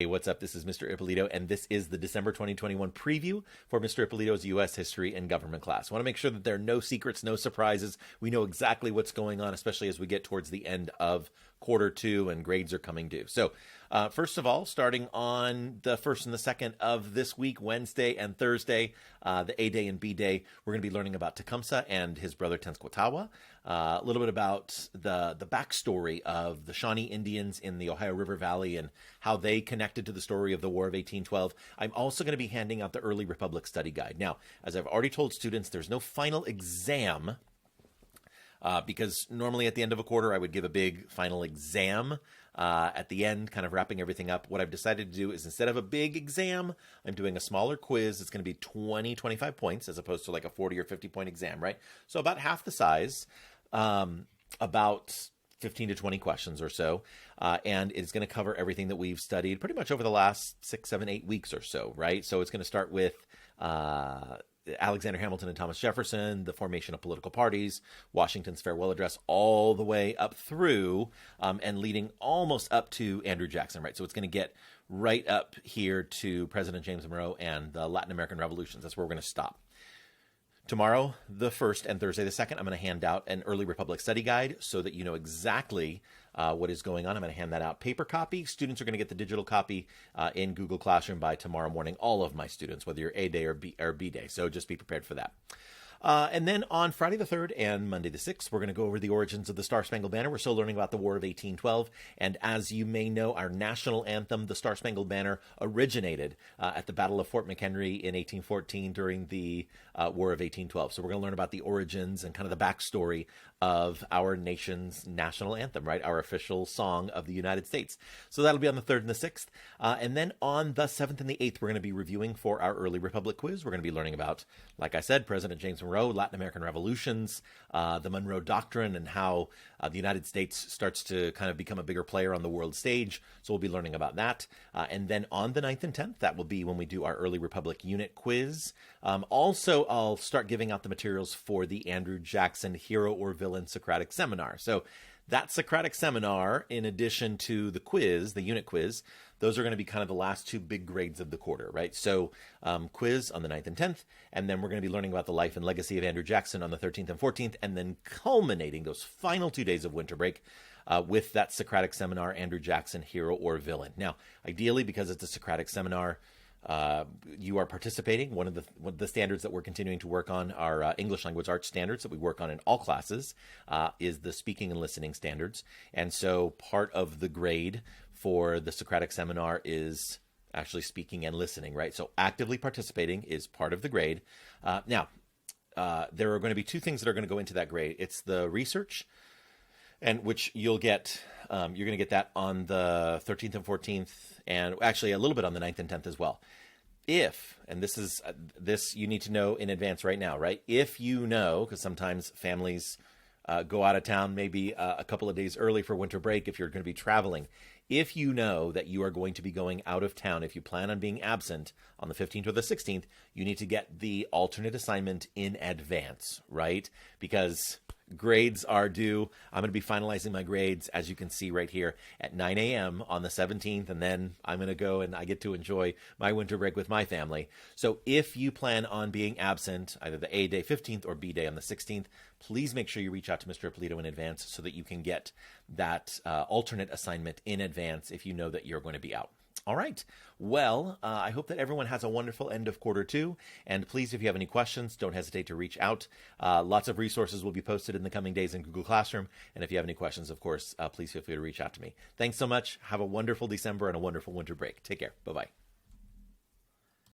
Hey, what's up? This is Mr. Ippolito, and this is the December 2021 preview for Mr. Ippolito's U.S. History and Government class. I want to make sure that there are no secrets, no surprises. We know exactly what's going on, especially as we get towards the end of quarter two and grades are coming due. So, first of all, starting on the 1st and the 2nd of this week, Wednesday and Thursday, the A Day and B Day, we're going to be learning about Tecumseh and his brother Tenskwatawa, a little bit about the backstory of the Shawnee Indians in the Ohio River Valley and how they connected to the story of the War of 1812. I'm also going to be handing out the Early Republic Study Guide. Now, as I've already told students, there's no final exam because normally at the end of a quarter, I would give a big final exam at the end, kind of wrapping everything up. What I've decided to do is instead of a big exam, I'm doing a smaller quiz. It's going to be 20, 25 points as opposed to like a 40 or 50 point exam, right? So about half the size, about 15 to 20 questions or so. And it's going to cover everything that we've studied pretty much over the last 6, 7, 8 weeks or so, right? So it's going to start with Alexander Hamilton and Thomas Jefferson, the formation of political parties, Washington's farewell address, all the way up through and leading almost up to Andrew Jackson, right? So it's going to get right up here to President James Monroe and the Latin American revolutions. That's where we're going to stop. Tomorrow, the 1st, and Thursday, the 2nd, I'm going to hand out an Early Republic Study Guide so that you know exactly what is going on. I'm going to hand that out paper copy. Students are going to get the digital copy in Google Classroom by tomorrow morning, all of my students, whether you're A Day or B Day. So just be prepared for that. And then on Friday the 3rd and Monday the 6th, we're going to go over the origins of the Star-Spangled Banner. We're still learning about the War of 1812. And as you may know, our national anthem, the Star-Spangled Banner, originated at the Battle of Fort McHenry in 1814 during the War of 1812. So we're going to learn about the origins and kind of the backstory of our nation's national anthem, right? Our official song of the United States. So that'll be on the 3rd and the 6th. And then on the 7th and the 8th, we're going to be reviewing for our Early Republic quiz. We're going to be learning about, like I said, President James Monroe, Latin American revolutions, the Monroe Doctrine, and how the United States starts to kind of become a bigger player on the world stage. So we'll be learning about that. And then on the 9th and 10th, that will be when we do our Early Republic unit quiz. Also, I'll start giving out the materials for the Andrew Jackson Hero or Villain Socratic Seminar. So that Socratic Seminar, in addition to the quiz, the unit quiz, those are going to be kind of the last two big grades of the quarter, right? So quiz on the 9th and 10th, and then we're going to be learning about the life and legacy of Andrew Jackson on the 13th and 14th, and then culminating those final 2 days of winter break with that Socratic Seminar, Andrew Jackson, Hero or Villain. Now, ideally, because it's a Socratic Seminar, you are participating. One of the standards that we're continuing to work on are English language arts standards that we work on in all classes is the speaking and listening standards. And so part of the grade for the Socratic Seminar is actually speaking and listening, right? So actively participating is part of the grade. Now, there are going to be two things that are going to go into that grade. It's the research, and which you'll get, you're going to get that on the 13th and 14th, and actually a little bit on the 9th and 10th as well. If, and this you need to know in advance right now, right? If you know, because sometimes families go out of town maybe a couple of days early for winter break if you're going to be traveling. If you know that you are going to be going out of town, if you plan on being absent on the 15th or the 16th, you need to get the alternate assignment in advance, right? Because grades are due. I'm going to be finalizing my grades, as you can see right here, at 9 a.m. on the 17th, and then I'm going to go and I get to enjoy my winter break with my family. So if you plan on being absent, either the A Day 15th or B Day on the 16th, please make sure you reach out to Mr. Ippolito in advance so that you can get that alternate assignment in advance if you know that you're going to be out. All right. Well, I hope that everyone has a wonderful end of quarter two. And please, if you have any questions, don't hesitate to reach out. Lots of resources will be posted in the coming days in Google Classroom. And if you have any questions, of course, please feel free to reach out to me. Thanks so much. Have a wonderful December and a wonderful winter break. Take care. Bye-bye.